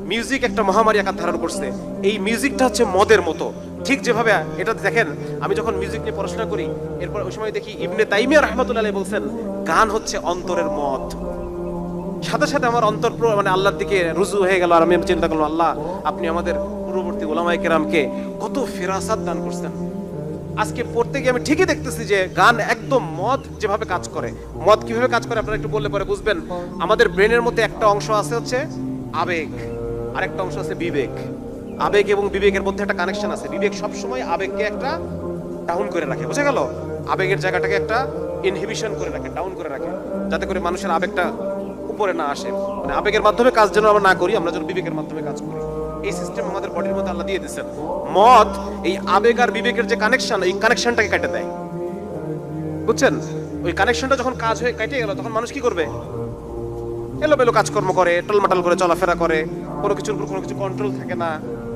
Music একটা মহামারী আকার ধারণ করছে। এই মিউজিকটা হচ্ছে মদের মতো। ঠিক যেভাবে এটা দেখেন, আমি যখন মিউজিক নিয়ে পড়াশোনা করি, এরপর ওই সময় দেখি ইবনে তাইমিয়া রাহমাতুল্লাহ আলাইহি বলছেন গান হচ্ছে অন্তরের মদ। সাথে সাথে আমার অন্তর মানে আল্লাহর দিকে রুজু হয়ে গেল, আর আমি চিন্তা করলাম, আল্লাহ আপনি আমাদের পূর্ববর্তী ওলামায়ে কেরামকে কত ফিরাসাত দান করছেন। আজকে পড়তে গিয়ে আমি ঠিকই দেখতেছি যে গান একদম মদ যেভাবে কাজ করে। মদ কিভাবে কাজ করে আপনারা একটু বললে পরে বুঝবেন। আমাদের ব্রেনের মধ্যে একটা অংশ আছে হচ্ছে আবেগ, আরেকটা অংশ আছে বিবেক। আবেগ এবং বিবেকের মধ্যে একটা কানেকশন আছে। বিবেক সবসময় আবেগকে একটা ডাউন করে রাখে, বুঝা গেল? আবেগের জায়গাটাকে একটা ইনহিবিশন করে রাখে, ডাউন করে রাখে, যাতে করে মানুষের আবেগটা উপরে না আসে। মানে আবেগের মাধ্যমে কাজ যেন আমরা না করি, আমরা যেন বিবেকের মাধ্যমে কাজ করি। এই সিস্টেম আমাদের বডির মধ্যে আল্লাহ দিয়ে দিয়েছেন। মদ এই আবেগ আর বিবেকের যে কানেকশন, এই কানেকশনটাকে কেটে দেয়, বুঝছেন? ওই কানেকশনটা যখন কাজ হয়ে কেটে গেল, তখন মানুষ কি করবে? এলোমেলো কাজকর্ম করে, টলমাটাল করে চলাফেরা করে, কোনো কিছুর উপর কোনো কিছু কন্ট্রোল থাকে না।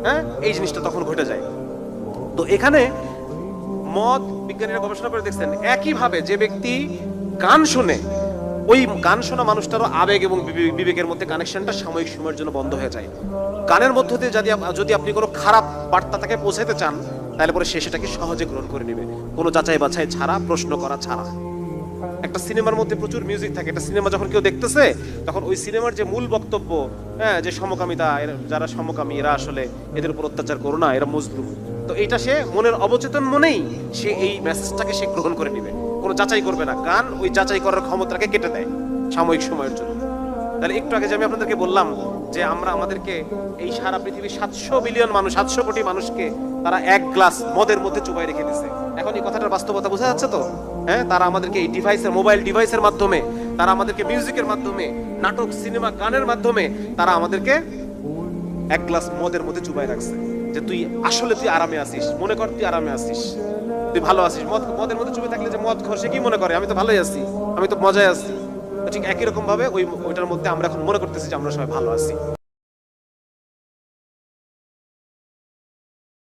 হ্যাঁ, এই জিনিসটা তখন ঘটে যায়। তো এখানে মদ, বিজ্ঞানীরা গবেষণা করে দেখছেন একইভাবে যে ব্যক্তি গান শুনে, ওই গান শোনা মানুষটারও আবেগ এবং বিবেকের মধ্যে কানেকশনটা সাময়িক সময়ের জন্য বন্ধ হয়ে যায়। গানের মধ্য দিয়ে যদি আপনি কোনো খারাপ বার্তা তাকে পৌঁছাতে চান, তাহলে পরে সে সেটাকে সহজে গ্রহণ করে নেবে, কোনো যাচাই বাছাই ছাড়া, প্রশ্ন করা ছাড়া। একটা সিনেমার মধ্যে প্রচুর মিউজিক থাকে। একটা সিনেমা যখন কেউ দেখতেছে, তখন ওই সিনেমার যে মূল বক্তব্য, হ্যাঁ, যে সমকামিতা, যারা সমকামী এরা আসলে এদের উপর অত্যাচার করো না, এরা মজলুম, তো এটা সে মনের অবচেতন মনেই সে এই মেসেজটাকে সে গ্রহণ করে নেবে, কোনো যাচাই করবে না। গান ওই যাচাই করার ক্ষমতাকে কেটে দেয় সাময়িক সময়ের জন্য। তাহলে একটু আগে যে আমি আপনাদেরকে বললাম যে আমাদেরকে এই সারা পৃথিবীর 700 বিলিয়ন মানুষ, 700 কোটি মানুষকে তারা এক গ্লাস মদের মধ্যে চুবাই রেখে দিছে। এখন এই কথাটার বাস্তবতা বোঝা যাচ্ছে তো? হ্যাঁ, তারা আমাদেরকে এই ডিভাইসের, মোবাইল ডিভাইসের মাধ্যমে, তারা আমাদেরকে মিউজিকের মাধ্যমে, নাটক, সিনেমা, গানের মাধ্যমে তারা আমাদেরকে এক গ্লাস মদের মধ্যে চুবাই রাখছে। যে তুই আসলে তুই আরামে আছিস, মনে কর তুই আরামে আছিস, তুই ভালো আছিস। মদের মধ্যে চুবে থাকলে যে মদ খোর, সে কি মনে করে আমি তো ভালোই আছি, আমি তো মজায় আছি। ঠিক একই রকম ভাবে ওইটার মধ্যে আমরা এখন মনে করতেছি যে আমরা সবাই ভালো আছি।